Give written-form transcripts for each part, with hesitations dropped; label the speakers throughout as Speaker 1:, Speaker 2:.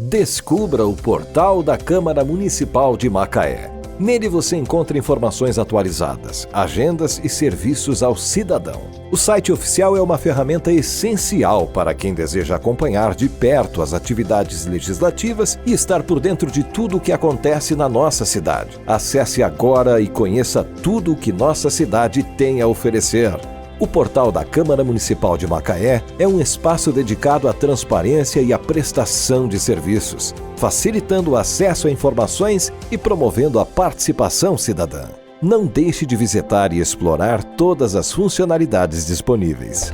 Speaker 1: Descubra o portal da Câmara Municipal de Macaé. Nele você encontra informações atualizadas, agendas e serviços ao cidadão. O site oficial é uma ferramenta essencial para quem deseja acompanhar de perto as atividades legislativas e estar por dentro de tudo o que acontece na nossa cidade. Acesse agora e conheça tudo o que nossa cidade tem a oferecer. O portal da Câmara Municipal de Macaé é um espaço dedicado à transparência e à prestação de serviços, facilitando o acesso a informações e promovendo a participação cidadã. Não deixe de visitar e explorar todas as funcionalidades disponíveis.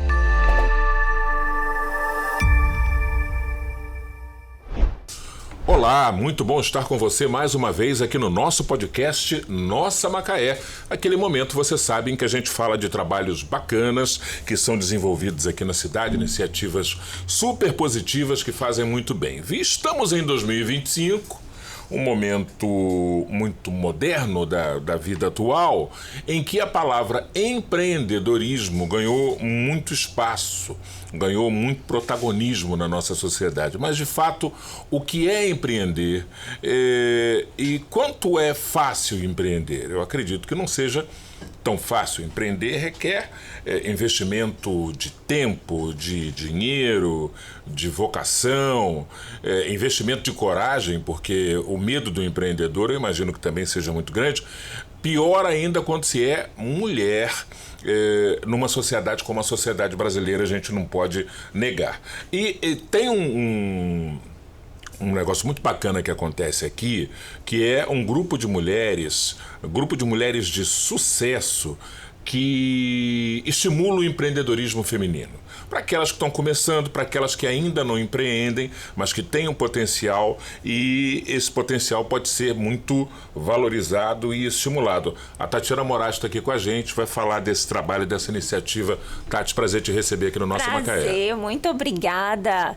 Speaker 2: Olá, muito bom estar com você mais uma vez aqui no nosso podcast Nossa Macaé. Aquele momento, você sabe, em que a gente fala de trabalhos bacanas que são desenvolvidos aqui na cidade, iniciativas super positivas que fazem muito bem. Estamos em 2025, um momento muito moderno da vida atual, em que a palavra empreendedorismo ganhou muito espaço, ganhou muito protagonismo na nossa sociedade. Mas, de fato, o que é empreender e quanto é fácil empreender? Eu acredito que não seja tão fácil. Empreender requer investimento de tempo, de dinheiro, de vocação, investimento de coragem, porque o medo do empreendedor, eu imagino que também seja muito grande. Pior ainda quando se é mulher, numa sociedade como a sociedade brasileira, a gente não pode negar. E tem um negócio muito bacana que acontece aqui, que é um grupo de mulheres de sucesso que estimula o empreendedorismo feminino. Para aquelas que estão começando, para aquelas que ainda não empreendem, mas que têm um potencial, e esse potencial pode ser muito valorizado e estimulado. A Tatiana Moraes está aqui com a gente, vai falar desse trabalho, dessa iniciativa. Tati, prazer te receber aqui no nosso Macaé.
Speaker 3: Prazer, muito obrigada.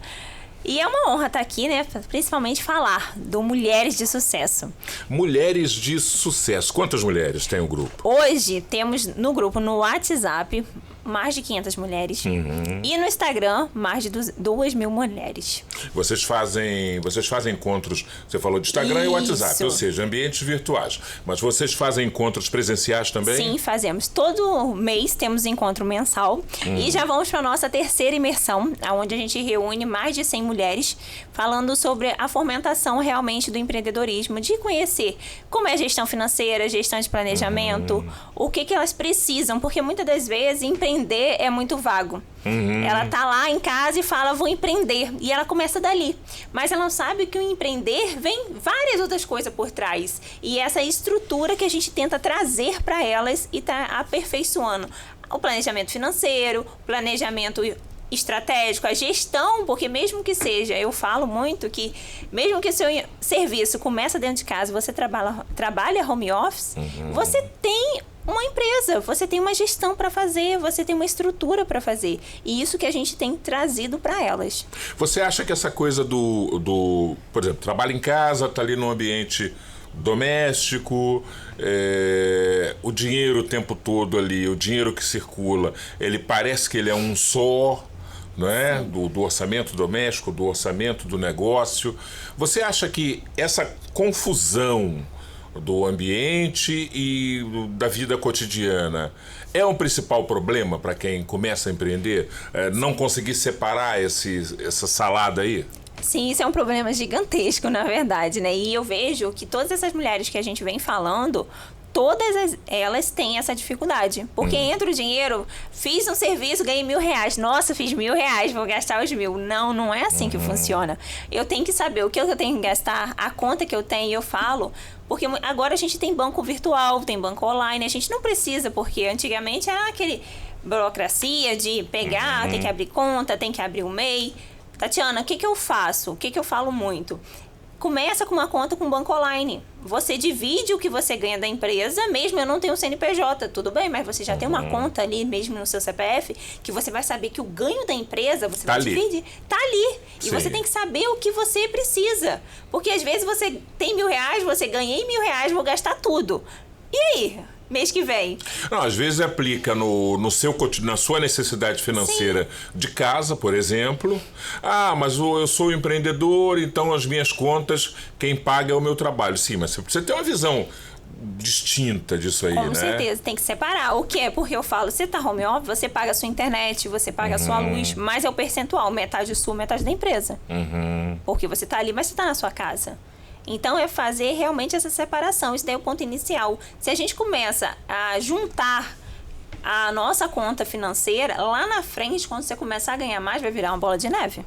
Speaker 3: E é uma honra estar aqui, né? Principalmente falar do Mulheres de Sucesso.
Speaker 2: Mulheres de Sucesso. Quantas mulheres tem o grupo?
Speaker 3: Hoje temos no grupo, no WhatsApp, mais de 500 mulheres. E no Instagram, mais de 2.000 mulheres.
Speaker 2: Vocês fazem encontros, você falou de Instagram e WhatsApp, ou seja, ambientes virtuais. Mas vocês fazem encontros presenciais também?
Speaker 3: Sim, fazemos. Todo mês temos encontro mensal. E já vamos para a nossa terceira imersão, onde a gente reúne mais de 100 mulheres, falando sobre a fomentação realmente do empreendedorismo, de conhecer como é a gestão financeira, gestão de planejamento, o que elas precisam, porque muitas das vezes empreender é muito vago. Ela tá lá em casa e fala, vou empreender, e ela começa dali, mas ela não sabe que o empreender vem várias outras coisas por trás, e essa estrutura que a gente tenta trazer para elas e tá aperfeiçoando o planejamento financeiro, o planejamento estratégico, a gestão, porque mesmo que seja, eu falo muito que mesmo que seu serviço começa dentro de casa, você trabalha home office, você tem uma empresa, você tem uma gestão para fazer, você tem uma estrutura para fazer. E isso que a gente tem trazido para elas.
Speaker 2: Você acha que essa coisa por exemplo, trabalha em casa, tá ali no ambiente doméstico, o dinheiro o tempo todo ali, o dinheiro que circula, ele parece que ele é um só, não é? Do orçamento doméstico, do orçamento do negócio. Você acha que essa confusão do ambiente e da vida cotidiana é um principal problema para quem começa a empreender? Não conseguir separar essa salada aí?
Speaker 3: Sim, isso é um problema gigantesco, na verdade, né? E eu vejo que todas essas mulheres que a gente vem falando, todas elas têm essa dificuldade. Porque entra o dinheiro, fiz um serviço, ganhei R$1.000. Nossa, fiz R$1.000, vou gastar os 1.000. Não é assim que funciona. Eu tenho que saber o que eu tenho que gastar, a conta que eu tenho, eu falo. Porque agora a gente tem banco virtual, tem banco online, a gente não precisa, porque antigamente era aquele burocracia de pegar, tem que abrir conta, tem que abrir o MEI. Tatiana, o que eu faço? O que eu falo muito? Começa com uma conta com banco online. Você divide o que você ganha da empresa, mesmo eu não tenho CNPJ, tudo bem, mas você já tem uma conta ali, mesmo no seu CPF, que você vai saber que o ganho da empresa, você vai dividir, tá ali. E você tem que saber o que você precisa. Porque às vezes você tem R$1.000, você ganhei R$1.000, vou gastar tudo. E aí? mês que vem.
Speaker 2: Não, às vezes aplica na sua necessidade financeira de casa, por exemplo. Ah, mas eu sou empreendedor, então as minhas contas, quem paga é o meu trabalho. Sim, mas você precisa ter uma visão distinta disso aí, né?
Speaker 3: Com certeza, tem que separar. O que é? Porque eu falo, você tá home office, você paga a sua internet, você paga a sua luz, mas é o percentual, metade sua, metade da empresa. Porque você tá ali, mas você tá na sua casa. Então, é fazer realmente essa separação. Isso daí é o ponto inicial. Se a gente começa a juntar a nossa conta financeira, lá na frente, quando você começar a ganhar mais, vai virar uma bola de neve.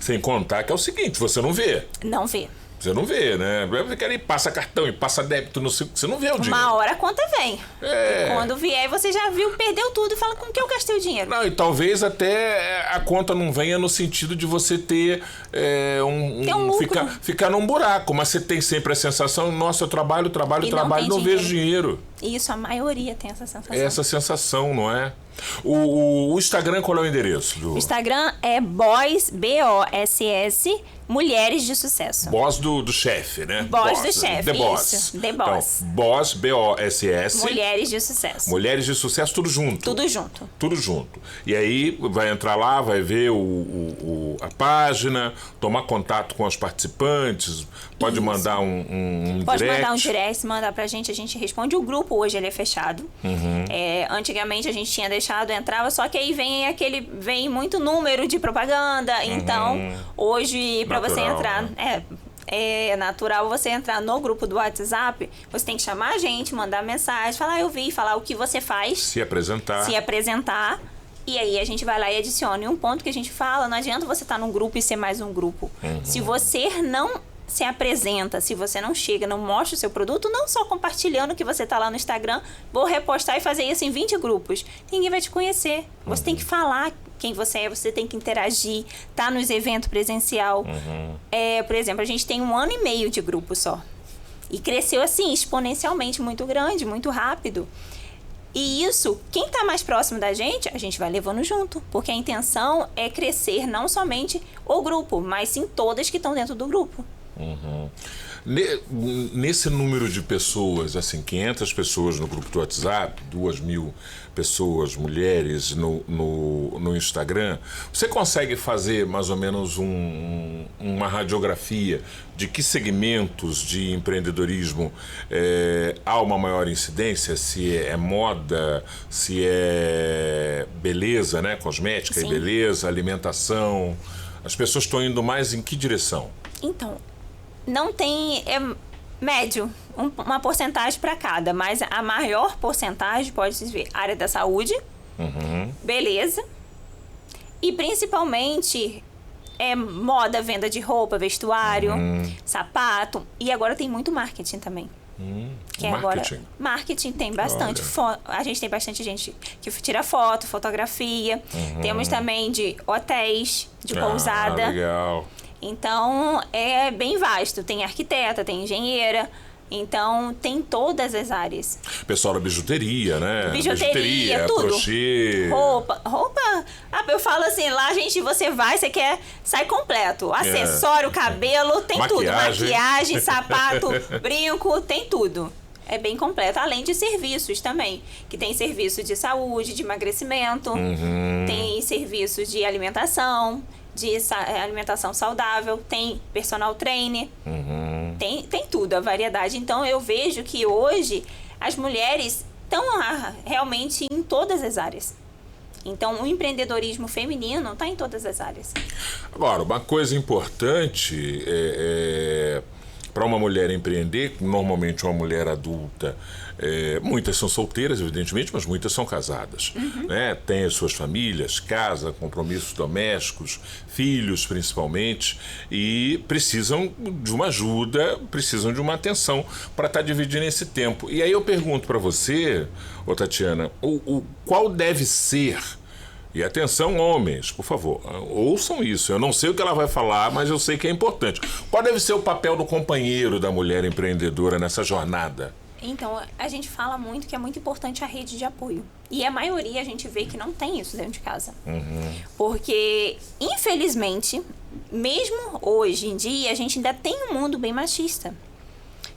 Speaker 2: Sem contar que é o seguinte, você não vê.
Speaker 3: Não vê.
Speaker 2: Você não vê, né? Ele passa cartão e passa débito, você não vê o dinheiro.
Speaker 3: Uma hora a conta vem. E quando vier, você já viu, perdeu tudo e fala, com que eu gastei o dinheiro?
Speaker 2: Não, e talvez até a conta não venha no sentido de você ter
Speaker 3: um lucro.
Speaker 2: Ficar num buraco, mas você tem sempre a sensação, nossa, eu trabalho, não vejo dinheiro.
Speaker 3: Isso, a maioria tem essa sensação.
Speaker 2: Essa sensação, não é? O Instagram, qual é o endereço?
Speaker 3: O Instagram é Boss, B-O-S-S, Mulheres de Sucesso.
Speaker 2: Boss do chefe, né?
Speaker 3: Boss do chefe,
Speaker 2: The Boss.
Speaker 3: Isso, The Boss.
Speaker 2: Então, Boss, B-O-S-S.
Speaker 3: Mulheres de Sucesso.
Speaker 2: Mulheres de Sucesso, tudo junto.
Speaker 3: Tudo junto.
Speaker 2: Tudo junto. E aí vai entrar lá, vai ver a página, tomar contato com os participantes, pode mandar um
Speaker 3: pode
Speaker 2: direct.
Speaker 3: Mandar um direct, mandar pra gente, a gente responde. O grupo hoje ele é fechado. Antigamente a gente tinha deixado, entrava, só que aí vem muito número de propaganda. Então, hoje, pra você entrar... É natural você entrar no grupo do WhatsApp, você tem que chamar a gente, mandar mensagem, falar eu vi, falar o que você faz.
Speaker 2: Se apresentar.
Speaker 3: E aí a gente vai lá e adiciona. E um ponto que a gente fala, não adianta você estar num grupo e ser mais um grupo. Se você não se apresenta, se você não chega, não mostra o seu produto, não só compartilhando que você está lá no Instagram, vou repostar e fazer isso em 20 grupos. Ninguém vai te conhecer. Você tem que falar quem você é, você tem que interagir, tá nos eventos presencial. Por exemplo, a gente tem 1 ano e meio de grupo só. E cresceu assim, exponencialmente, muito grande, muito rápido. E isso, quem está mais próximo da gente, a gente vai levando junto. Porque a intenção é crescer não somente o grupo, mas sim todas que estão dentro do grupo.
Speaker 2: Nesse número de pessoas, assim, 500 pessoas no grupo do WhatsApp, 2.000 pessoas, mulheres no Instagram, você consegue fazer mais ou menos uma radiografia de que segmentos de empreendedorismo há uma maior incidência? Se é moda, se é beleza, né? Cosmética e beleza, alimentação. As pessoas estão indo mais em que direção?
Speaker 3: Então, não tem... médio, uma porcentagem para cada, mas a maior porcentagem pode se ver área da saúde, beleza, e principalmente moda, venda de roupa, vestuário, sapato, e agora tem muito marketing também. Que
Speaker 2: marketing?
Speaker 3: Agora, marketing tem bastante. A gente tem bastante gente que tira foto, fotografia. Temos também de hotéis, de pousada.
Speaker 2: Legal.
Speaker 3: Então, é bem vasto. Tem arquiteta, tem engenheira. Então, tem todas as áreas.
Speaker 2: Pessoal da bijuteria, né?
Speaker 3: Bijuteria, tudo.
Speaker 2: Crochê.
Speaker 3: Roupa. Eu falo assim, lá, gente, você quer, sai completo. Acessório, cabelo, tem tudo. Maquiagem, sapato, brinco, tem tudo. É bem completo, além de serviços também. Que tem serviço de saúde, de emagrecimento. Tem serviços de alimentação saudável, tem personal trainer, tem tudo, a variedade. Então, eu vejo que hoje as mulheres estão realmente em todas as áreas. Então, o empreendedorismo feminino está em todas as áreas.
Speaker 2: Agora, uma coisa importante para uma mulher empreender, normalmente uma mulher adulta, muitas são solteiras, evidentemente, mas muitas são casadas. Né? Tem as suas famílias, casa, compromissos domésticos, filhos principalmente, e precisam de uma ajuda, precisam de uma atenção para estar dividindo esse tempo. E aí eu pergunto para você, Tatiana, qual deve ser... E atenção, homens, por favor, ouçam isso. Eu não sei o que ela vai falar, mas eu sei que é importante. Qual deve ser o papel do companheiro da mulher empreendedora nessa jornada?
Speaker 3: Então, a gente fala muito que é muito importante a rede de apoio. E a maioria a gente vê que não tem isso dentro de casa. Porque, infelizmente, mesmo hoje em dia, a gente ainda tem um mundo bem machista.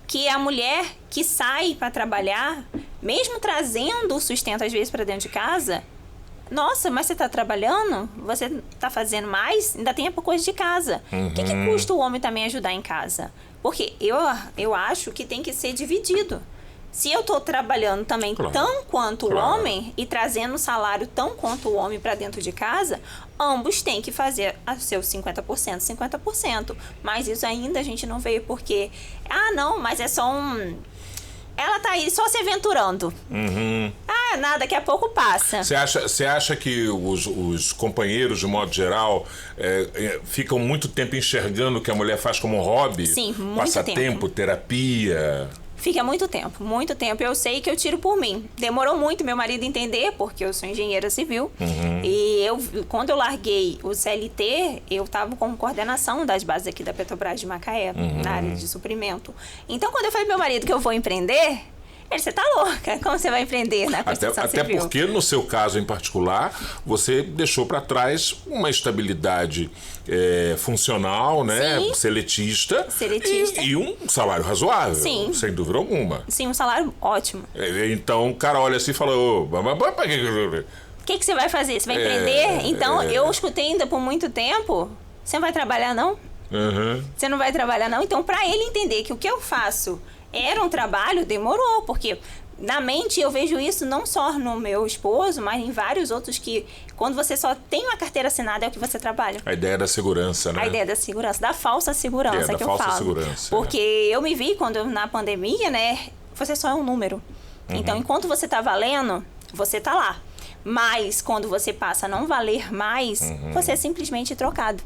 Speaker 3: Que a mulher que sai para trabalhar, mesmo trazendo o sustento às vezes para dentro de casa, nossa, mas você está trabalhando? Você está fazendo mais? Ainda tem a coisa de casa. O que custa o homem também ajudar em casa? Porque eu acho que tem que ser dividido. Se eu estou trabalhando também tão quanto o homem e trazendo salário tão quanto o homem para dentro de casa, ambos têm que fazer os seus 50%, 50%. Mas isso ainda a gente não veio porque, não, mas é só ela tá aí só se aventurando. Nada, daqui a pouco passa.
Speaker 2: Você acha que os companheiros, de modo geral, ficam muito tempo enxergando o que a mulher faz como um hobby?
Speaker 3: Sim, muito
Speaker 2: passatempo,
Speaker 3: tempo.
Speaker 2: Terapia?
Speaker 3: Fica muito tempo, muito tempo. Eu sei que eu tiro por mim. Demorou muito meu marido entender, porque eu sou engenheira civil. E quando eu larguei o CLT, eu estava com coordenação das bases aqui da Petrobras de Macaé, na área de suprimento. Então, quando eu falei pro meu marido que eu vou empreender, ele, você tá louca, como você vai empreender na construção civil?
Speaker 2: Até porque, no seu caso em particular, você deixou para trás uma estabilidade funcional, né?
Speaker 3: Sim.
Speaker 2: Seletista. E um salário razoável,
Speaker 3: Sim.
Speaker 2: sem dúvida alguma.
Speaker 3: Sim, um salário ótimo.
Speaker 2: Então, o cara olha assim e fala... O
Speaker 3: que você vai fazer? Você vai empreender? Então, eu escutei ainda por muito tempo, você não vai trabalhar não? Você não vai trabalhar não? Então, para ele entender que o que eu faço era um trabalho, demorou, porque na mente eu vejo isso não só no meu esposo, mas em vários outros que quando você só tem uma carteira assinada é o que você trabalha.
Speaker 2: A ideia da segurança, né?
Speaker 3: A ideia da segurança, da falsa segurança que eu falo.
Speaker 2: Segurança,
Speaker 3: porque eu me vi quando na pandemia, né, você só é um número. Então, enquanto você tá valendo, você tá lá. Mas quando você passa a não valer mais, você é simplesmente trocado.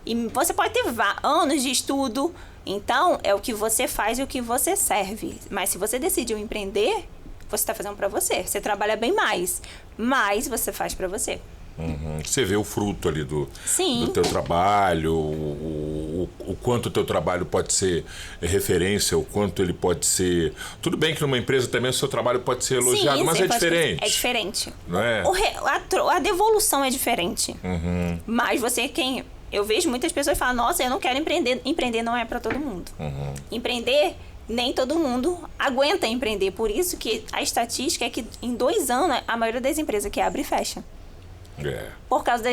Speaker 3: E você pode ter anos de estudo. Então, é o que você faz e o que você serve. Mas se você decidiu empreender, você está fazendo para você. Você trabalha bem mais, mas você faz para você.
Speaker 2: Você vê o fruto ali do teu trabalho, o quanto o teu trabalho pode ser referência, o quanto ele pode ser... Tudo bem que numa empresa também o seu trabalho pode ser elogiado, mas é diferente.
Speaker 3: É diferente.
Speaker 2: Não é?
Speaker 3: A devolução é diferente. Mas eu vejo muitas pessoas falam, nossa, eu não quero empreender. Empreender não é para todo mundo. Empreender, nem todo mundo aguenta empreender. Por isso que a estatística é que em 2 anos, a maioria das empresas que abre, fecha. Por causa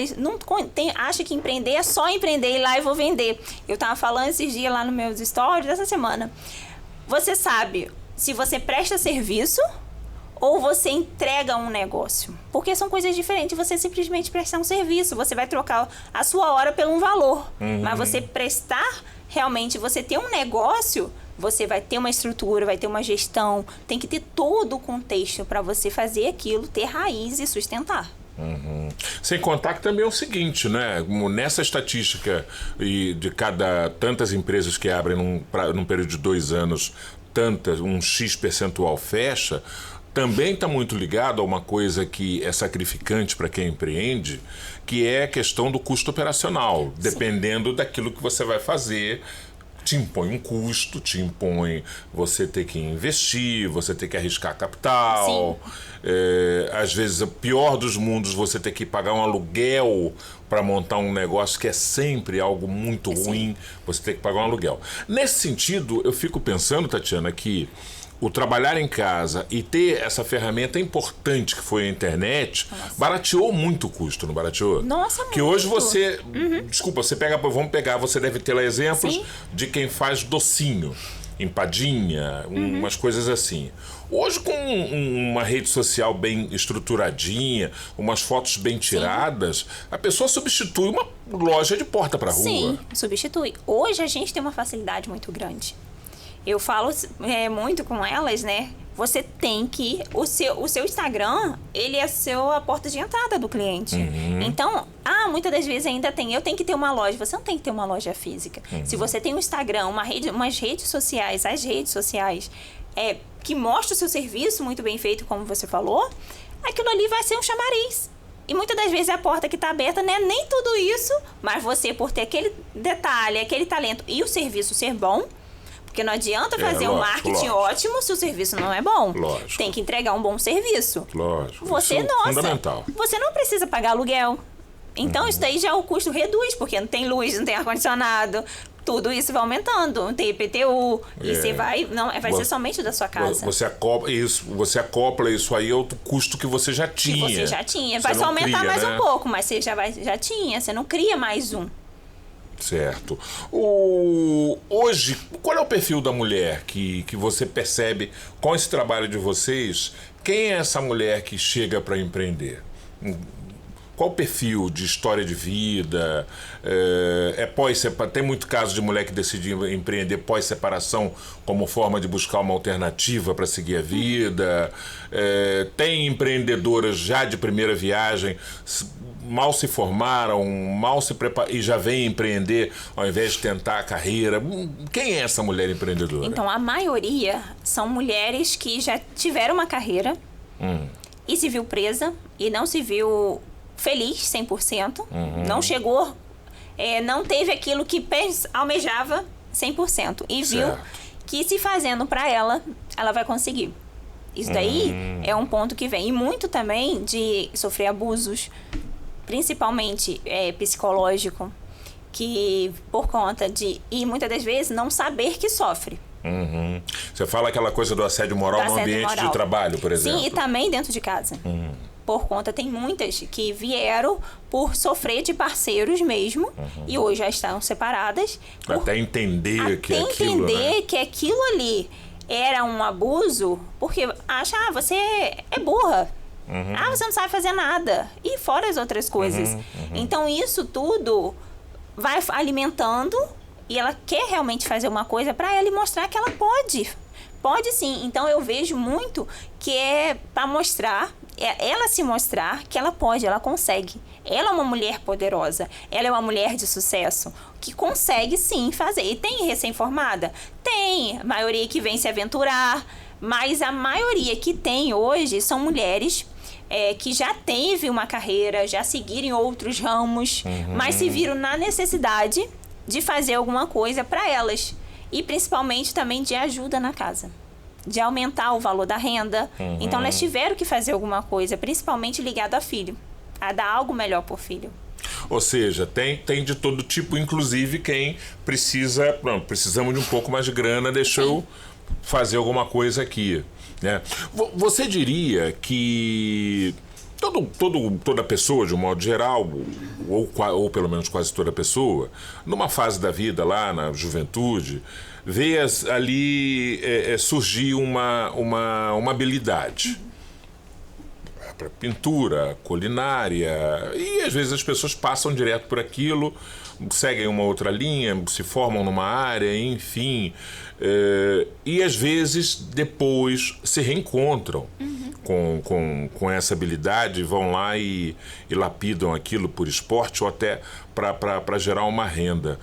Speaker 3: acha que empreender é só empreender, ir lá e vou vender. Eu tava falando esses dias lá nos meus stories dessa semana. Você sabe se você presta serviço ou você entrega um negócio. Porque são coisas diferentes. Você simplesmente prestar um serviço. Você vai trocar a sua hora por um valor. Mas você prestar, realmente, você ter um negócio, você vai ter uma estrutura, vai ter uma gestão. Tem que ter todo o contexto para você fazer aquilo, ter raiz e sustentar.
Speaker 2: Sem contar que também é o seguinte, né? Nessa estatística de tantas empresas que abrem num período de 2 anos, um X percentual fecha, também está muito ligado a uma coisa que é sacrificante para quem empreende, que é a questão do custo operacional. Sim. Dependendo daquilo que você vai fazer, te impõe um custo, te impõe você ter que investir, você ter que arriscar capital. Às vezes, o pior dos mundos, você ter que pagar um aluguel para montar um negócio que é sempre algo muito ruim, você ter que pagar um aluguel. Nesse sentido, eu fico pensando, Tatiana, que o trabalhar em casa e ter essa ferramenta importante que foi a internet, barateou muito o custo, não barateou?
Speaker 3: Nossa, muito.
Speaker 2: Que hoje você... Desculpa, você deve ter lá exemplos de quem faz docinho, empadinha, umas coisas assim. Hoje, com uma rede social bem estruturadinha, umas fotos bem tiradas, a pessoa substitui uma loja de porta para rua.
Speaker 3: Sim, substitui. Hoje a gente tem uma facilidade muito grande. Eu falo muito com elas, né? Você tem que... O seu Instagram, ele é a porta de entrada do cliente. Então, muitas das vezes ainda eu tenho que ter uma loja. Você não tem que ter uma loja física. Se você tem um Instagram, umas redes sociais, as redes sociais, que mostra o seu serviço muito bem feito, como você falou, aquilo ali vai ser um chamariz. E muitas das vezes a porta que está aberta não é nem tudo isso, mas você, por ter aquele detalhe, aquele talento e o serviço ser bom... Porque não adianta fazer um marketing ótimo se o serviço não é bom.
Speaker 2: Lógico.
Speaker 3: Tem que entregar um bom serviço.
Speaker 2: Lógico.
Speaker 3: Fundamental. Você não precisa pagar aluguel. Então, isso daí já o custo reduz, porque não tem luz, não tem ar-condicionado. tudo isso vai aumentando. Tem IPTU, e você vai ser somente da sua casa.
Speaker 2: Você acopla isso aí ao custo que você já tinha.
Speaker 3: Que você já tinha. Vai só aumentar mais um pouco, mas você já tinha, você não cria mais um.
Speaker 2: Certo. Hoje, qual é o perfil da mulher que você percebe com esse trabalho de vocês? Quem é essa mulher que chega para empreender? Qual o perfil de história de vida? Tem muito caso de mulher que decide empreender pós-separação como forma de buscar uma alternativa para seguir a vida. Tem empreendedoras já de primeira viagem, mal se formaram, mal se prepararam e já vem empreender ao invés de tentar a carreira. Quem é essa mulher empreendedora?
Speaker 3: Então, a maioria são mulheres que já tiveram uma carreira e se viu presa e não se viu feliz 100%, não chegou, não teve aquilo que almejava 100% e viu que se fazendo para ela vai conseguir. Isso daí é um ponto que vem. E muito também de sofrer abusos, principalmente psicológico, que por conta de, e muitas das vezes, não saber que sofre.
Speaker 2: Você fala aquela coisa do assédio moral no ambiente de trabalho, por exemplo.
Speaker 3: Sim, e também dentro de casa. Por conta, tem muitas que vieram por sofrer de parceiros mesmo e hoje já estão separadas.
Speaker 2: Até entender que aquilo, né?
Speaker 3: Que aquilo ali era um abuso, porque acha, você é burra. Você não sabe fazer nada. E fora as outras coisas. Então, isso tudo vai alimentando e ela quer realmente fazer uma coisa para ela e mostrar que ela pode. Pode sim. Então, eu vejo muito que é para mostrar, ela se mostrar que ela pode, ela consegue. Ela é uma mulher poderosa. Ela é uma mulher de sucesso que consegue sim fazer. E tem recém-formada? Tem. A maioria que vem se aventurar. Mas a maioria que tem hoje são mulheres que já teve uma carreira, já seguiram em outros ramos, mas se viram na necessidade de fazer alguma coisa para elas. E principalmente também de ajuda na casa, de aumentar o valor da renda. Então elas tiveram que fazer alguma coisa, principalmente ligado a filho, a dar algo melhor por filho.
Speaker 2: Ou seja, tem de todo tipo, inclusive quem precisamos de um pouco mais de grana, deixa eu fazer alguma coisa aqui, né? Você diria que toda pessoa, de um modo geral, ou pelo menos quase toda pessoa, numa fase da vida lá na juventude, vê ali surgir uma habilidade para pintura, culinária, e às vezes as pessoas passam direto por aquilo, seguem uma outra linha, se formam numa área, enfim, e às vezes depois se reencontram com essa habilidade, vão lá e lapidam aquilo por esporte ou até para gerar uma renda.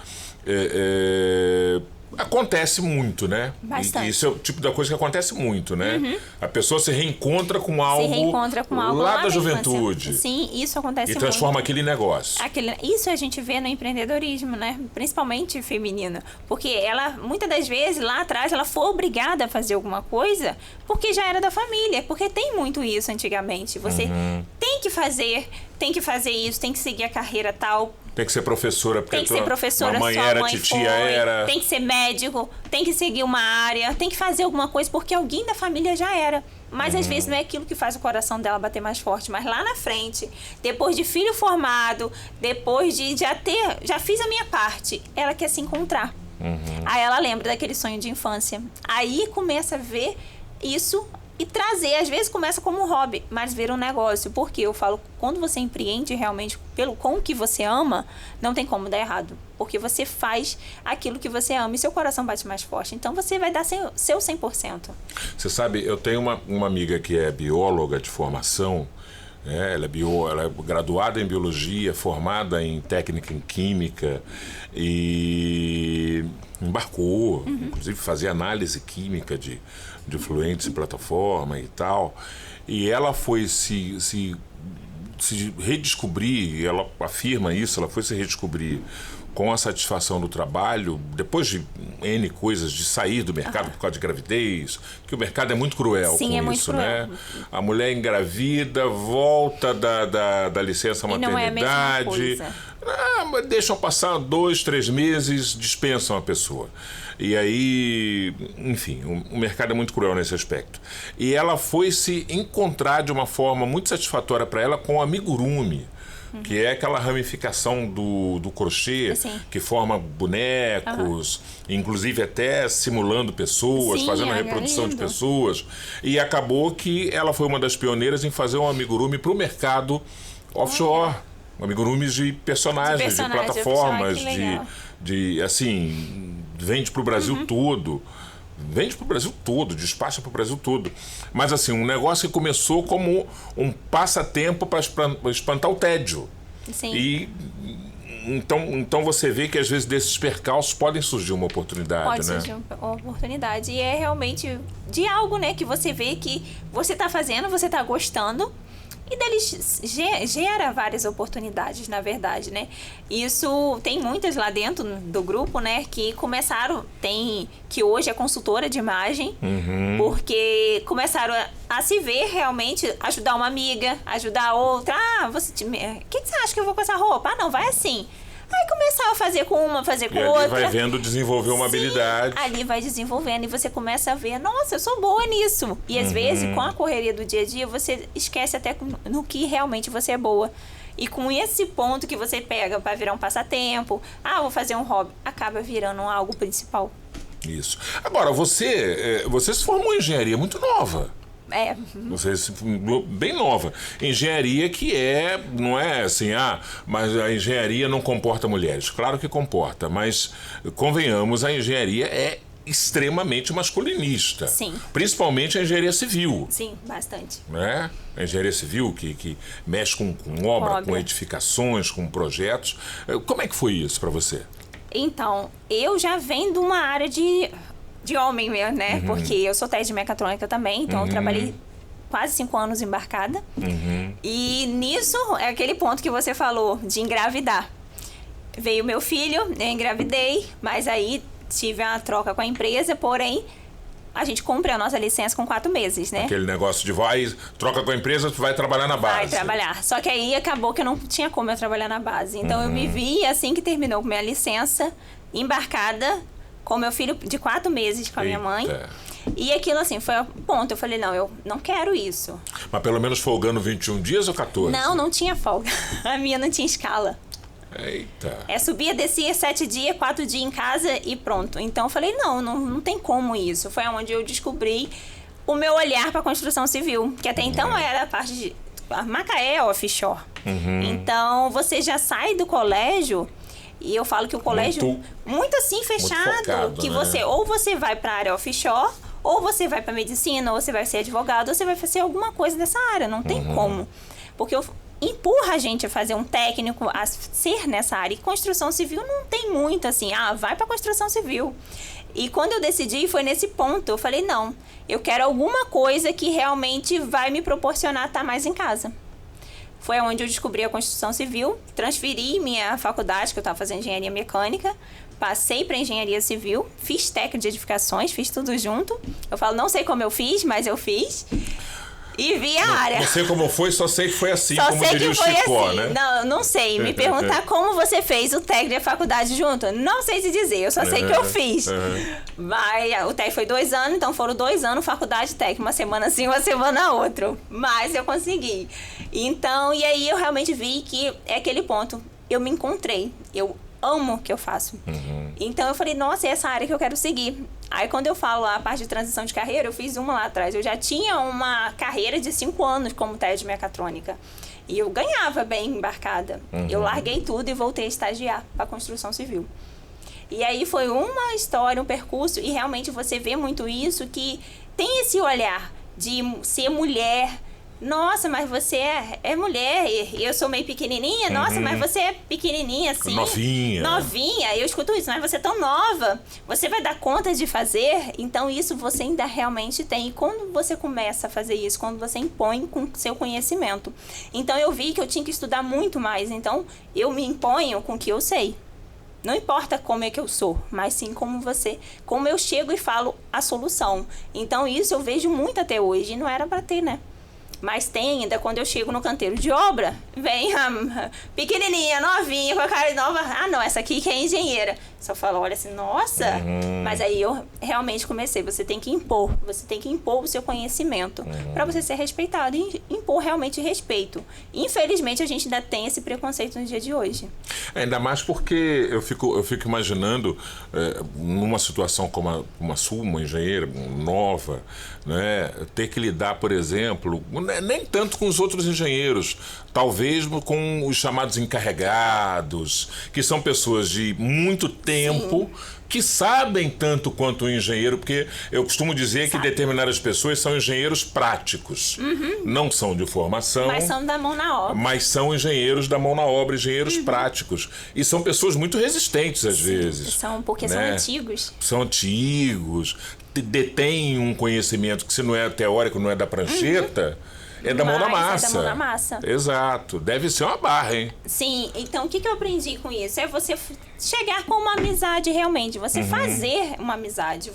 Speaker 2: Acontece muito, né?
Speaker 3: Bastante.
Speaker 2: Isso é o tipo da coisa que acontece muito, né? A pessoa se reencontra com algo lá da juventude.
Speaker 3: Sim, isso acontece muito.
Speaker 2: E transforma aquilo em negócio.
Speaker 3: Isso a gente vê no empreendedorismo, né? Principalmente feminino. Porque ela, muitas das vezes, lá atrás, ela foi obrigada a fazer alguma coisa porque já era da família. Porque tem muito isso antigamente. Você tem que fazer isso, tem que seguir a carreira tal.
Speaker 2: Tem que ser professora, porque
Speaker 3: tem que ser professora,
Speaker 2: mamãe
Speaker 3: sua
Speaker 2: era,
Speaker 3: mãe
Speaker 2: titia
Speaker 3: foi,
Speaker 2: era.
Speaker 3: Tem que ser médico, tem que seguir uma área, tem que fazer alguma coisa, porque alguém da família já era. Mas às vezes não é aquilo que faz o coração dela bater mais forte. Mas lá na frente, depois de filho formado, depois de já fiz a minha parte, ela quer se encontrar. Aí ela lembra daquele sonho de infância. Aí começa a ver isso e trazer, às vezes começa como um hobby, mas vira um negócio. Porque eu falo, quando você empreende realmente com o que você ama, não tem como dar errado. Porque você faz aquilo que você ama e seu coração bate mais forte. Então você vai dar seu 100%.
Speaker 2: Você sabe, eu tenho uma amiga que é bióloga de formação. Ela é graduada em biologia, formada em técnica em química e embarcou, inclusive fazia análise química de fluentes em plataforma e tal. E ela foi se redescobrir, ela afirma isso, ela foi se redescobrir com a satisfação do trabalho, depois de N coisas, de sair do mercado por causa de gravidez, que o mercado é muito cruel.
Speaker 3: Sim,
Speaker 2: com
Speaker 3: é
Speaker 2: isso,
Speaker 3: muito cruel.
Speaker 2: né? A mulher engravida, volta da licença maternidade.
Speaker 3: Não é a mesma coisa.
Speaker 2: Mas deixam passar 2, 3 meses, dispensam a pessoa. E aí, enfim, o mercado é muito cruel nesse aspecto. E ela foi se encontrar de uma forma muito satisfatória para ela com o amigurumi, que é aquela ramificação do crochê, que forma bonecos, inclusive até simulando pessoas,
Speaker 3: Sim,
Speaker 2: fazendo a reprodução de
Speaker 3: lindo.
Speaker 2: pessoas. E acabou que ela foi uma das pioneiras em fazer um amigurumi para o mercado offshore. Amigurumis de personagens, de plataformas,
Speaker 3: que legal.
Speaker 2: assim, vende para o Brasil todo. Vende para o Brasil todo, despacha para o Brasil todo. Mas assim, um negócio que começou como um passatempo para espantar o tédio.
Speaker 3: Sim.
Speaker 2: E então você vê que às vezes desses percalços podem surgir uma oportunidade,
Speaker 3: Pode
Speaker 2: né?
Speaker 3: surgir uma oportunidade. E é realmente de algo, né, que você vê que você está fazendo, você está gostando. E deles gera várias oportunidades, na verdade, né? Isso tem muitas lá dentro do grupo, né? Que começaram, que hoje é consultora de imagem, porque começaram a se ver realmente, ajudar uma amiga, ajudar a outra. O que você acha que eu vou com essa roupa? Não, vai assim. Aí começava a fazer com uma, fazer com outra.
Speaker 2: E ali vai vendo desenvolver uma habilidade.
Speaker 3: Ali vai desenvolvendo e você começa a ver, nossa, eu sou boa nisso. E às vezes, com a correria do dia a dia, você esquece até no que realmente você é boa. E com esse ponto que você pega para virar um passatempo, vou fazer um hobby, acaba virando algo principal.
Speaker 2: Isso. Agora, você se formou em engenharia muito nova. Você bem nova. Engenharia que não é assim, mas a engenharia não comporta mulheres. Claro que comporta, mas convenhamos, a engenharia é extremamente masculinista.
Speaker 3: Sim.
Speaker 2: Principalmente a engenharia civil.
Speaker 3: Sim, bastante.
Speaker 2: Né? A engenharia civil que mexe com obra, com edificações, com projetos. Como é que foi isso para você?
Speaker 3: Então, eu já venho de uma área de homem mesmo, né? Porque eu sou técnica de mecatrônica também, então eu trabalhei quase 5 anos embarcada. E nisso é aquele ponto que você falou de engravidar. Veio meu filho, eu engravidei, mas aí tive uma troca com a empresa, porém a gente cumpre a nossa licença com 4 meses, né?
Speaker 2: Aquele negócio de troca com a empresa, tu vai trabalhar na base.
Speaker 3: Vai trabalhar. Só que aí acabou que eu não tinha como eu trabalhar na base. Então eu me vi assim que terminou minha licença, embarcada, com meu filho de 4 meses com a minha mãe. E aquilo assim, foi o ponto. Eu falei, não, eu não quero isso.
Speaker 2: Mas pelo menos folgando 21 dias ou 14?
Speaker 3: Não tinha folga. A minha não tinha escala.
Speaker 2: Eita.
Speaker 3: Subia, descia 7 dias, 4 dias em casa e pronto. Então eu falei, não tem como isso. Foi onde eu descobri o meu olhar para a construção civil. Que até então era a parte de Macaé offshore. Então você já sai do colégio. E eu falo que o colégio muito assim fechado,
Speaker 2: muito focado,
Speaker 3: que
Speaker 2: né?
Speaker 3: você vai para a área offshore, ou você vai para medicina, ou você vai ser advogado, ou você vai fazer alguma coisa dessa área, não tem como. Porque empurra a gente a fazer um técnico, a ser nessa área. E construção civil não tem muito assim, vai para construção civil. E quando eu decidi, foi nesse ponto, eu falei, não, eu quero alguma coisa que realmente vai me proporcionar estar mais em casa. Foi onde eu descobri a construção civil, transferi minha faculdade, que eu estava fazendo engenharia mecânica, passei para engenharia civil, fiz técnico de edificações, fiz tudo junto. Eu falo, não sei como eu fiz, mas eu fiz. E vi a área.
Speaker 2: Não sei como foi, só sei que foi assim,
Speaker 3: só
Speaker 2: como
Speaker 3: sei
Speaker 2: diria
Speaker 3: que
Speaker 2: o
Speaker 3: foi
Speaker 2: Chicó,
Speaker 3: assim.
Speaker 2: né?
Speaker 3: Não sei. Me perguntar como você fez o técnico e a faculdade junto, não sei te dizer. Eu só sei que eu fiz. O técnico foi 2 anos, então foram 2 anos faculdade técnica, uma semana assim, uma semana outra. Mas eu consegui. Então, e aí eu realmente vi que é aquele ponto. Eu me encontrei. Eu amo o que eu faço. Então eu falei, nossa, é essa área que eu quero seguir. Aí quando eu falo a parte de transição de carreira, eu fiz uma lá atrás. Eu já tinha uma carreira de 5 anos como técnica de mecatrônica. E eu ganhava bem embarcada. Eu larguei tudo e voltei a estagiar para construção civil. E aí foi uma história, um percurso, e realmente você vê muito isso, que tem esse olhar de ser mulher. Nossa, mas você é mulher, eu sou meio pequenininha. Nossa, mas você é pequenininha assim. Novinha, eu escuto isso, mas você é tão nova. Você vai dar conta de fazer? Então isso você ainda realmente tem. E quando você começa a fazer isso, quando você impõe com seu conhecimento. Então eu vi que eu tinha que estudar muito mais. Então eu me imponho com o que eu sei. Não importa como é que eu sou, mas sim como eu chego e falo a solução. Então isso eu vejo muito até hoje, e não era para ter, né? Mas tem ainda, quando eu chego no canteiro de obra, vem a pequenininha, novinha, com a cara nova. Ah, não, essa aqui que é engenheira. Só falo, olha assim, nossa. Mas aí eu realmente comecei, você tem que impor o seu conhecimento para você ser respeitado e impor realmente respeito. Infelizmente, a gente ainda tem esse preconceito no dia de hoje.
Speaker 2: Ainda mais porque eu fico imaginando, numa situação como a sua, uma engenheira nova, né, ter que lidar, por exemplo, nem tanto com os outros engenheiros, talvez com os chamados encarregados, que são pessoas de muito tempo, que sabem tanto quanto o engenheiro, porque eu costumo dizer que determinadas pessoas são engenheiros práticos. Não são de formação.
Speaker 3: Mas são da mão na obra.
Speaker 2: Mas são engenheiros da mão na obra, engenheiros práticos. E são pessoas muito resistentes, às vezes.
Speaker 3: Porque são antigos.
Speaker 2: São antigos, detêm um conhecimento que, se não é teórico, não é da prancheta... É da mão na massa.
Speaker 3: É da mão na massa.
Speaker 2: Exato. Deve ser uma barra, hein?
Speaker 3: Sim. Então, o que eu aprendi com isso? É você chegar com uma amizade realmente. Você fazer uma amizade.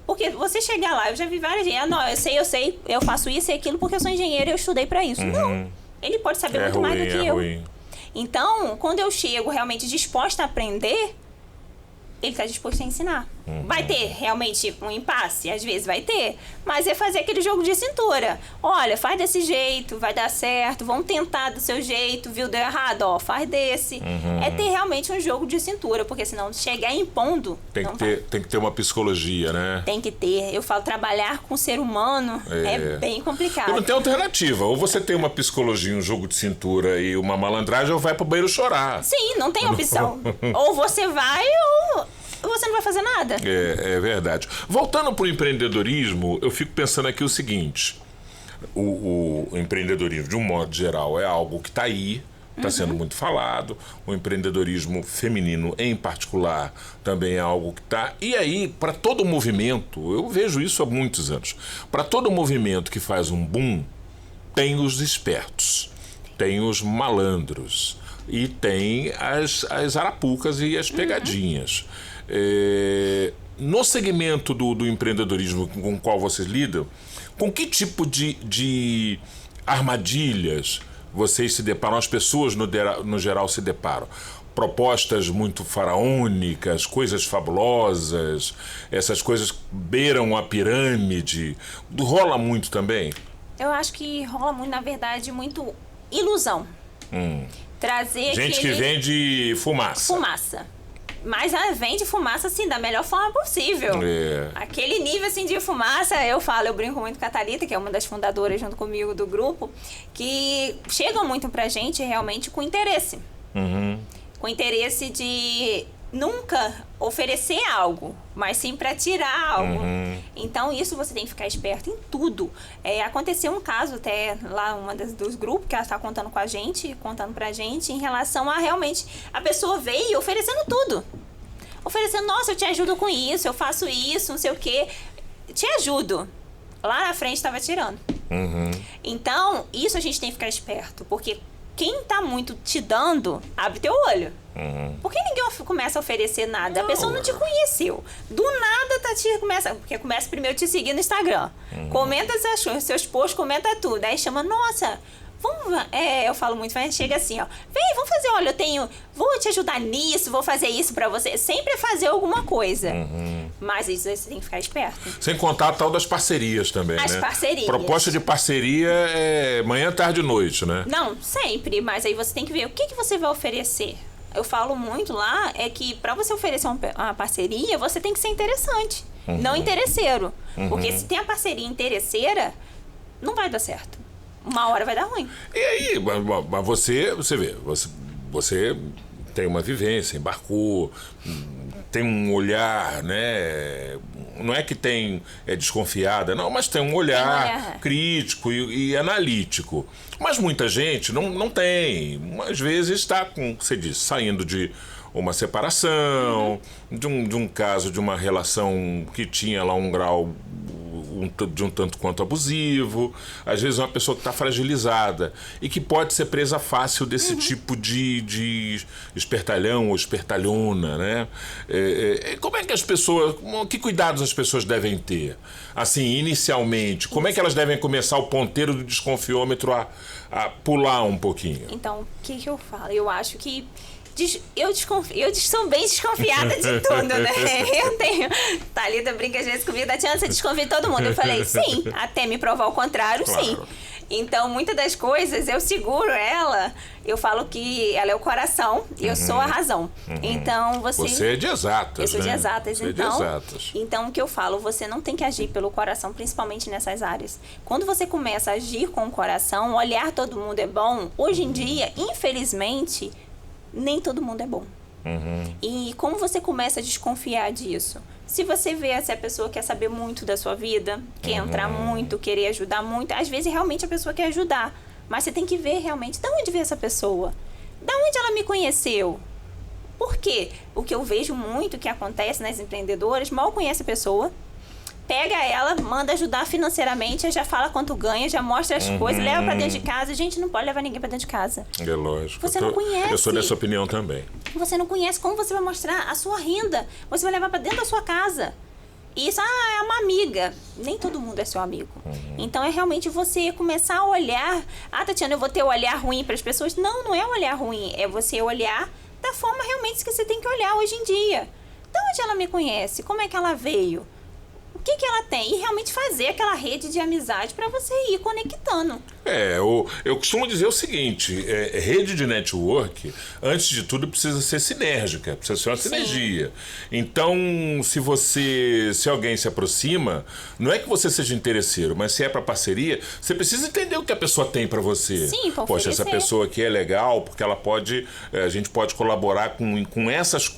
Speaker 3: Porque você chegar lá, eu já vi várias gente. Não, eu sei, eu faço isso e aquilo porque eu sou engenheiro e eu estudei pra isso. Não. Ele pode saber muito mais do que eu.
Speaker 2: Ruim.
Speaker 3: Então, quando eu chego realmente disposta a aprender, ele está disposto a ensinar. Vai ter realmente um impasse? Às vezes vai ter. Mas é fazer aquele jogo de cintura. Olha, faz desse jeito, vai dar certo. Vamos tentar do seu jeito. Viu, deu errado? Ó, faz desse. É ter realmente um jogo de cintura. Porque senão chegar impondo...
Speaker 2: Tem que ter uma psicologia, né?
Speaker 3: Tem que ter. Eu falo, trabalhar com o ser humano é bem complicado.
Speaker 2: E não tem alternativa. Ou você tem uma psicologia, um jogo de cintura e uma malandragem, ou vai pro banheiro chorar.
Speaker 3: Sim, não tem opção. Ou você vai ou... você não vai fazer nada.
Speaker 2: É verdade. Voltando para o empreendedorismo, eu fico pensando aqui o seguinte: o empreendedorismo, de um modo geral, é algo que está aí, está sendo muito falado. O empreendedorismo feminino, em particular, também é algo que está. E aí, para todo movimento, eu vejo isso há muitos anos, para todo movimento que faz um boom, tem os espertos, tem os malandros e tem as arapucas e as pegadinhas. No segmento do empreendedorismo com o qual vocês lidam, com que tipo de armadilhas vocês se deparam, as pessoas no geral se deparam? Propostas muito faraônicas, coisas fabulosas, essas coisas beiram a pirâmide, rola muito também?
Speaker 3: Eu acho que rola muito, na verdade, muito ilusão. Trazer
Speaker 2: gente que vende fumaça.
Speaker 3: Mas ela vende fumaça, assim, da melhor forma possível. Aquele nível, assim, de fumaça, eu brinco muito com a Thalita, que é uma das fundadoras junto comigo do grupo, que chegam muito pra gente realmente com interesse. Com interesse de nunca oferecer algo, mas sim para tirar algo. Então isso você tem que ficar esperto em tudo. Aconteceu um caso até lá, uma dos grupos que ela está contando pra gente em relação a realmente a pessoa veio oferecendo tudo. Oferecendo, nossa, eu te ajudo com isso, eu faço isso, não sei o quê. Te ajudo. Lá na frente estava tirando. Então, isso a gente tem que ficar esperto, porque quem tá muito te dando, abre teu olho. Por que ninguém começa a oferecer nada? A pessoa não te conheceu. Do nada começa primeiro a te seguir no Instagram. Comenta seus posts, comenta tudo. Aí chama, nossa, vamos... eu falo muito, mas chega assim, ó. Vem, vamos fazer, olha, vou te ajudar nisso, vou fazer isso pra você. Sempre fazer alguma coisa. Mas isso você tem que ficar esperto.
Speaker 2: Sem contar a tal das parcerias também,
Speaker 3: As parcerias.
Speaker 2: Proposta de parceria é manhã, tarde e noite, né?
Speaker 3: Não, sempre. Mas aí você tem que ver o que você vai oferecer. Eu falo muito lá, é que para você oferecer uma parceria, você tem que ser interessante, não interesseiro. Porque se tem a parceria interesseira, não vai dar certo. Uma hora vai dar ruim.
Speaker 2: E aí, mas você vê, você tem uma vivência, embarcou, tem um olhar, né? Não é que é desconfiada, não, mas tem um olhar crítico e analítico. Mas muita gente não tem. Às vezes está, como você disse, saindo de uma separação, de um caso, de uma relação que tinha lá um grau, de um tanto quanto abusivo, às vezes é uma pessoa que está fragilizada e que pode ser presa fácil desse tipo de espertalhão ou espertalhona, né? Como é que as pessoas, que cuidados as pessoas devem ter? Assim, inicialmente, como é que elas devem começar o ponteiro do desconfiômetro a pular um pouquinho?
Speaker 3: Então, o que eu falo? Eu acho que eu sou bem desconfiada de tudo, né? Eu tenho... Thalita brinca às vezes comigo, Tatiana, você desconfia de todo mundo. Eu falei, sim, até me provar o contrário, claro. Sim. Então, muitas das coisas, eu seguro ela, eu falo que ela é o coração e eu sou a razão. Então,
Speaker 2: Você é de exatas,
Speaker 3: Eu sou de exatas,
Speaker 2: Você
Speaker 3: então...
Speaker 2: é de exatas.
Speaker 3: Então, o que eu falo, você não tem que agir pelo coração, principalmente nessas áreas. Quando você começa a agir com o coração, olhar todo mundo é bom, hoje em dia, infelizmente... nem todo mundo é bom. E como você começa a desconfiar disso? Se você vê se a pessoa quer saber muito da sua vida, quer entrar muito, querer ajudar muito, às vezes realmente a pessoa quer ajudar, mas você tem que ver realmente de onde veio essa pessoa, de onde ela me conheceu. Por quê? O que eu vejo muito que acontece nas empreendedoras, mal conhece a pessoa, pega ela, manda ajudar financeiramente, já fala quanto ganha, já mostra as coisas, leva pra dentro de casa. Gente, não pode levar ninguém pra dentro de casa.
Speaker 2: É lógico.
Speaker 3: Você não conhece.
Speaker 2: Eu sou dessa opinião também.
Speaker 3: Você não conhece, como você vai mostrar a sua renda? Você vai levar pra dentro da sua casa. Isso, é uma amiga. Nem todo mundo é seu amigo. Então, é realmente você começar a olhar. Tatiana, eu vou ter o olhar ruim para as pessoas. Não, não é um olhar ruim. É você olhar da forma realmente que você tem que olhar hoje em dia. De onde ela me conhece? Como é que ela veio? O que ela tem? E realmente fazer aquela rede de amizade para você ir conectando.
Speaker 2: Eu costumo dizer o seguinte, rede de network, antes de tudo, precisa ser sinérgica, precisa ser uma sinergia. Então, se alguém se aproxima, não é que você seja interesseiro, mas se é para parceria, você precisa entender o que a pessoa tem para você.
Speaker 3: Sim, para
Speaker 2: Poxa, essa pessoa aqui é legal, porque ela a gente pode colaborar com esses,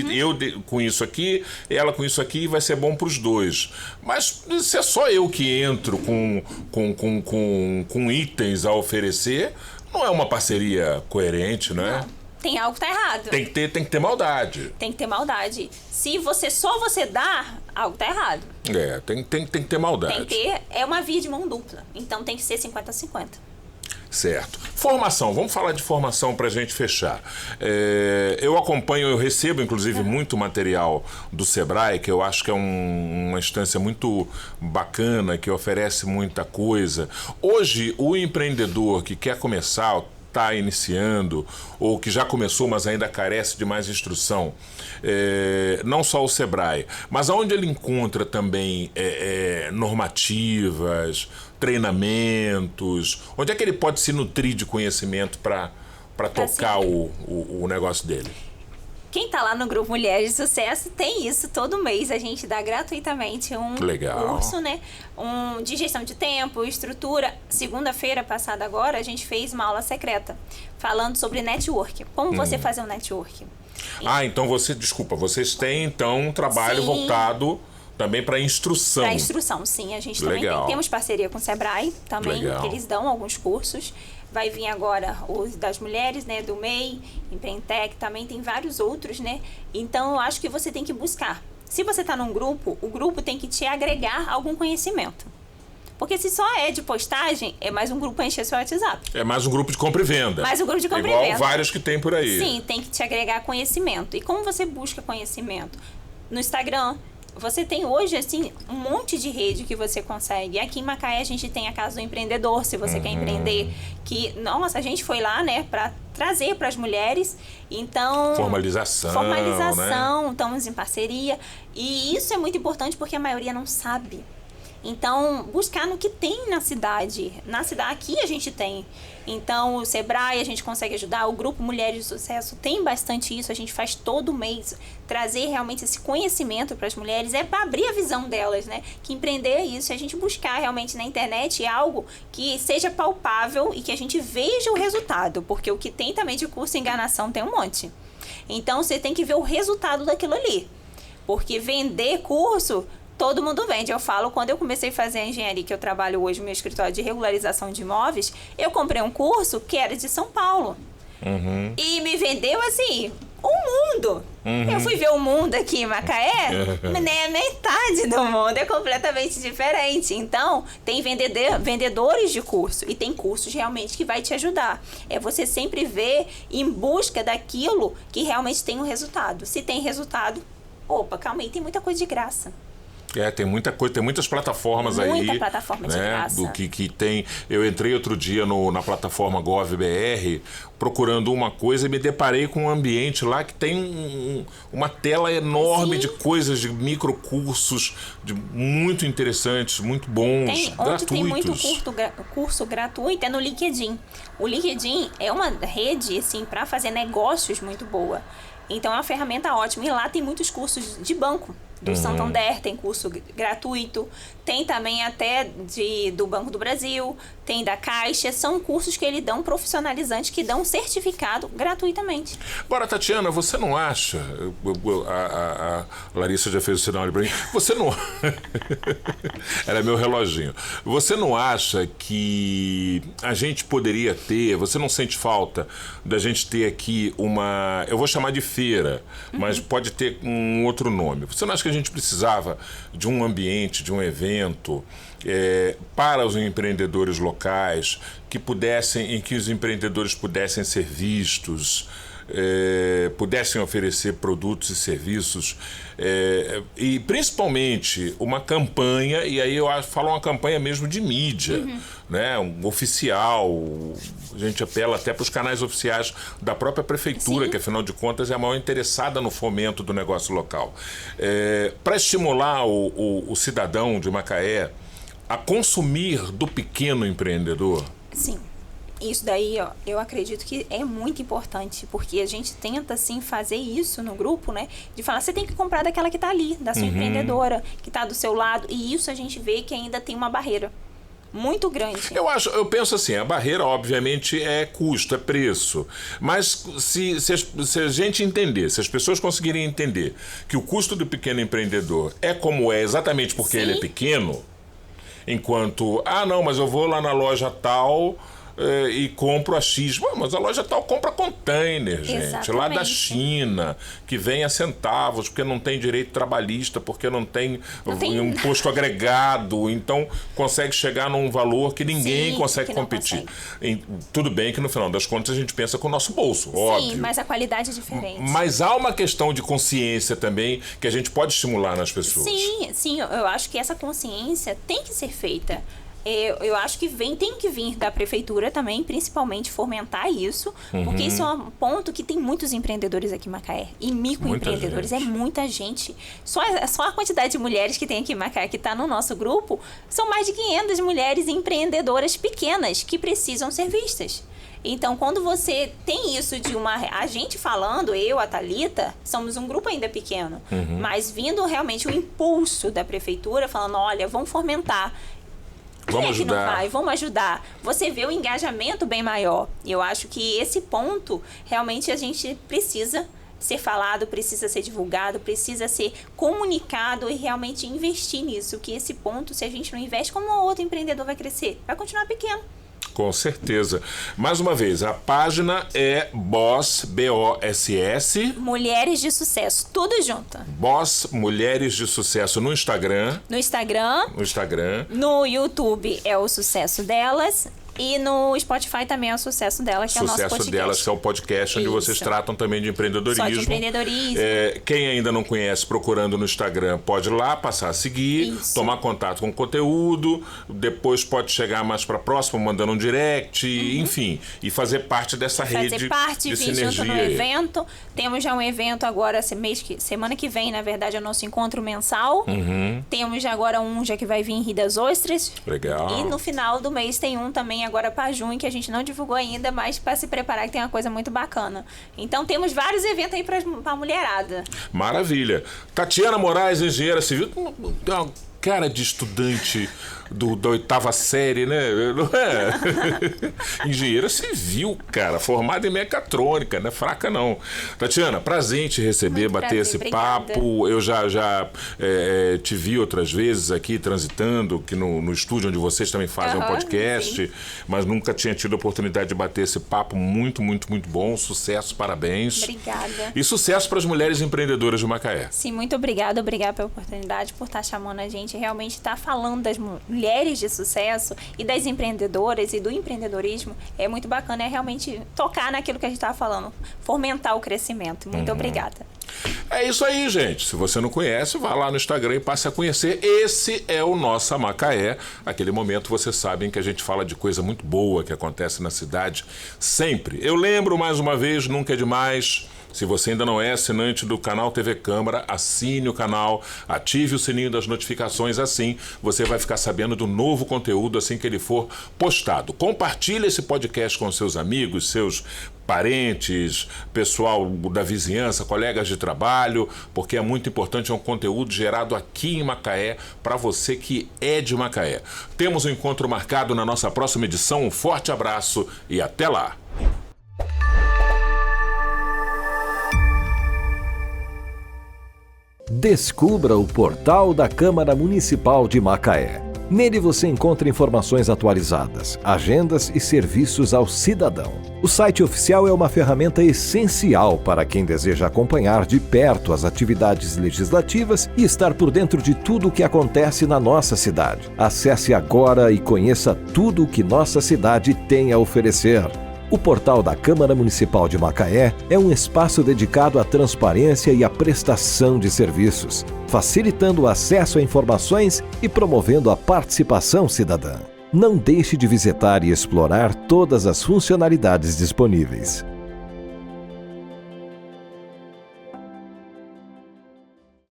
Speaker 2: eu com isso aqui, ela com isso aqui, vai ser bom para os dois. Mas se é só eu que entro com itens a oferecer, não é uma parceria coerente, né?
Speaker 3: Não, tem algo que tá errado.
Speaker 2: Tem que ter maldade.
Speaker 3: Tem que ter maldade. Se só você dá, algo tá errado.
Speaker 2: Tem que ter maldade.
Speaker 3: É uma via de mão dupla. Então tem que ser 50-50.
Speaker 2: Certo. Formação, vamos falar de formação para a gente fechar. Eu recebo inclusive muito material do Sebrae, que eu acho que é uma instância muito bacana, que oferece muita coisa. Hoje, o empreendedor que quer começar, está iniciando, ou que já começou, mas ainda carece de mais instrução, não só o Sebrae, mas aonde ele encontra também normativas, treinamentos, onde é que ele pode se nutrir de conhecimento para tocar o negócio dele?
Speaker 3: Quem tá lá no Grupo Mulheres de Sucesso tem isso todo mês. A gente dá gratuitamente um curso, né? De gestão de tempo, estrutura. Segunda-feira passada agora, a gente fez uma aula secreta falando sobre network. Como você fazer um network.
Speaker 2: Então vocês têm então um trabalho voltado também para instrução.
Speaker 3: Para instrução, sim. A gente também temos parceria com o Sebrae também, que eles dão alguns cursos. Vai vir agora os das mulheres, né, do MEI, Empreendtec, também tem vários outros, né? Então, eu acho que você tem que buscar. Se você está num grupo, o grupo tem que te agregar algum conhecimento. Porque se só é de postagem, é mais um grupo para encher seu WhatsApp.
Speaker 2: É mais um grupo de compra e venda.
Speaker 3: Mais um grupo de compra e
Speaker 2: venda.
Speaker 3: Igual
Speaker 2: vários que tem por aí.
Speaker 3: Sim, tem que te agregar conhecimento. E como você busca conhecimento? No Instagram. Você tem hoje, assim, um monte de rede que você consegue. Aqui em Macaé a gente tem a Casa do Empreendedor, se você quer empreender. Que, nossa, a gente foi lá, né, para trazer para as mulheres. Então... Formalização, né? Estamos em parceria. E isso é muito importante porque a maioria não sabe. Então, buscar no que tem na cidade. Na cidade, aqui a gente tem. Então, o Sebrae a gente consegue ajudar. O Grupo Mulheres de Sucesso tem bastante isso. A gente faz todo mês. Trazer realmente esse conhecimento para as mulheres para abrir a visão delas, né? Que empreender é isso. A gente buscar realmente na internet algo que seja palpável e que a gente veja o resultado. Porque o que tem também de curso de enganação tem um monte. Então, você tem que ver o resultado daquilo ali. Porque vender curso... Todo mundo vende. Eu falo, quando eu comecei a fazer a engenharia, que eu trabalho hoje no meu escritório de regularização de imóveis, eu comprei um curso que era de São Paulo. E me vendeu, assim, o mundo. Eu fui ver o mundo aqui em Macaé, nem a metade do mundo é completamente diferente. Então, tem vendedores de curso e tem cursos realmente que vai te ajudar. É você sempre ver em busca daquilo que realmente tem um resultado. Se tem resultado, opa, calma aí, tem muita coisa de graça.
Speaker 2: Tem muita coisa, tem muitas plataformas aí.
Speaker 3: Muita plataforma de graça.
Speaker 2: Do que tem. Eu entrei outro dia na plataforma GovBR procurando uma coisa e me deparei com um ambiente lá que tem uma tela enorme de coisas, de microcursos, muito interessantes, muito bons, gratuitos.
Speaker 3: Tem muito curso gratuito, é no LinkedIn. O LinkedIn é uma rede, assim, para fazer negócios muito boa. Então é uma ferramenta ótima. E lá tem muitos cursos de banco. Do Santander tem curso gratuito, tem também até do Banco do Brasil, tem da Caixa, são cursos que eles dão profissionalizantes, que dão certificado gratuitamente.
Speaker 2: Agora, Tatiana, você não acha, a Larissa já fez o sinal ali pra mim, você não... Era meu reloginho. Você não acha que a gente poderia ter, você não sente falta da gente ter aqui uma, eu vou chamar de feira, mas pode ter um outro nome. Você não acha que a gente precisava de um ambiente, de um evento para os empreendedores locais em que os empreendedores pudessem ser vistos, pudessem oferecer produtos e serviços, e principalmente uma campanha, e aí eu falo uma campanha mesmo de mídia, né, oficial. A gente apela até para os canais oficiais da própria prefeitura, que afinal de contas é a maior interessada no fomento do negócio local, para estimular o cidadão de Macaé a consumir do pequeno empreendedor.
Speaker 3: Sim. Isso daí, ó, eu acredito que é muito importante, porque a gente tenta, assim, fazer isso no grupo, né? De falar, você tem que comprar daquela que tá ali, da sua empreendedora, que tá do seu lado. E isso a gente vê que ainda tem uma barreira muito grande.
Speaker 2: Eu penso assim, a barreira, obviamente, é custo, é preço. Mas se a gente entender, se as pessoas conseguirem entender que o custo do pequeno empreendedor é como é exatamente porque ele é pequeno, enquanto, não, mas eu vou lá na loja tal... e compro a X. Mas a loja tal compra container, gente. Exatamente. Lá da China, que vem a centavos, porque não tem direito trabalhista, porque não tem um imposto agregado. Então, consegue chegar num valor que ninguém consegue competir. Tudo bem que, no final das contas, a gente pensa com o nosso bolso, óbvio.
Speaker 3: Sim, mas a qualidade é diferente.
Speaker 2: Mas há uma questão de consciência também que a gente pode estimular nas pessoas.
Speaker 3: Sim, eu acho que essa consciência tem que ser feita. Eu acho que tem que vir da prefeitura também, principalmente fomentar isso, porque isso é um ponto que tem muitos empreendedores aqui em Macaé. E microempreendedores, é muita gente. Só a quantidade de mulheres que tem aqui em Macaé, que está no nosso grupo, são mais de 500 mulheres empreendedoras pequenas que precisam ser vistas. Então, quando você tem isso a gente falando, a Thalita, somos um grupo ainda pequeno, mas vindo realmente o impulso da prefeitura, falando, olha, vamos fomentar.
Speaker 2: Vamos ajudar.
Speaker 3: Não vai? Vamos ajudar. Você vê o engajamento bem maior. E eu acho que esse ponto, realmente, a gente precisa ser falado, precisa ser divulgado, precisa ser comunicado e realmente investir nisso. Que esse ponto, se a gente não investe, como o outro empreendedor vai crescer? Vai continuar pequeno.
Speaker 2: Com certeza. Mais uma vez, a página é Boss, BOSS.
Speaker 3: Mulheres de Sucesso, tudo junto.
Speaker 2: Boss Mulheres de Sucesso no Instagram.
Speaker 3: No Instagram. No YouTube é o Sucesso Delas. E no Spotify também é o Sucesso Delas, que é o nosso podcast.
Speaker 2: Sucesso Delas, que é o podcast onde vocês tratam também de empreendedorismo.
Speaker 3: Só de empreendedorismo.
Speaker 2: Quem ainda não conhece, procurando no Instagram, pode ir lá, passar a seguir, tomar contato com o conteúdo, depois pode chegar mais para próximo, mandando um direct, enfim, e fazer parte dessa rede de sinergia.
Speaker 3: Junto no evento. Temos já um evento agora, semana que vem, na verdade, é o nosso encontro mensal. Temos já agora já que vai vir em Rio das Ostras.
Speaker 2: Legal.
Speaker 3: E no final do mês tem um também agora para junho, que a gente não divulgou ainda, mas para se preparar, que tem uma coisa muito bacana. Então temos vários eventos aí para a mulherada.
Speaker 2: Maravilha. Tatiana Moraes, engenheira civil, cara de estudante da 8ª série, né? Não é? Engenheira civil, cara, formada em mecatrônica, não é fraca não. Tatiana, prazer em te receber,
Speaker 3: Muito
Speaker 2: bater
Speaker 3: prazer,
Speaker 2: esse
Speaker 3: obrigada.
Speaker 2: papo. Eu já te vi outras vezes aqui transitando, que no estúdio onde vocês também fazem um podcast,
Speaker 3: sim.
Speaker 2: mas nunca tinha tido a oportunidade de bater esse papo. Muito, muito, muito bom. Sucesso, parabéns.
Speaker 3: Obrigada.
Speaker 2: E sucesso para as mulheres empreendedoras de Macaé.
Speaker 3: Sim, muito obrigada pela oportunidade, por estar chamando a gente, realmente estar falando das mulheres de sucesso e das empreendedoras e do empreendedorismo. É muito bacana, é realmente tocar naquilo que a gente estava falando, fomentar o crescimento. Muito obrigada.
Speaker 2: É isso aí, gente. Se você não conhece, vá lá no Instagram e passe a conhecer. Esse é o Nossa Macaé. Aquele momento, vocês sabem que a gente fala de coisa muito boa que acontece na cidade sempre. Eu lembro, mais uma vez, nunca é demais. Se você ainda não é assinante do canal TV Câmara, assine o canal, ative o sininho das notificações, assim você vai ficar sabendo do novo conteúdo assim que ele for postado. Compartilhe esse podcast com seus amigos, seus parentes, pessoal da vizinhança, colegas de trabalho, porque é muito importante, é um conteúdo gerado aqui em Macaé, para você que é de Macaé. Temos um encontro marcado na nossa próxima edição. Um forte abraço e até lá!
Speaker 1: Descubra o portal da Câmara Municipal de Macaé. Nele você encontra informações atualizadas, agendas e serviços ao cidadão. O site oficial é uma ferramenta essencial para quem deseja acompanhar de perto as atividades legislativas e estar por dentro de tudo o que acontece na nossa cidade. Acesse agora e conheça tudo o que nossa cidade tem a oferecer. O portal da Câmara Municipal de Macaé é um espaço dedicado à transparência e à prestação de serviços, facilitando o acesso a informações e promovendo a participação cidadã. Não deixe de visitar e explorar todas as funcionalidades disponíveis.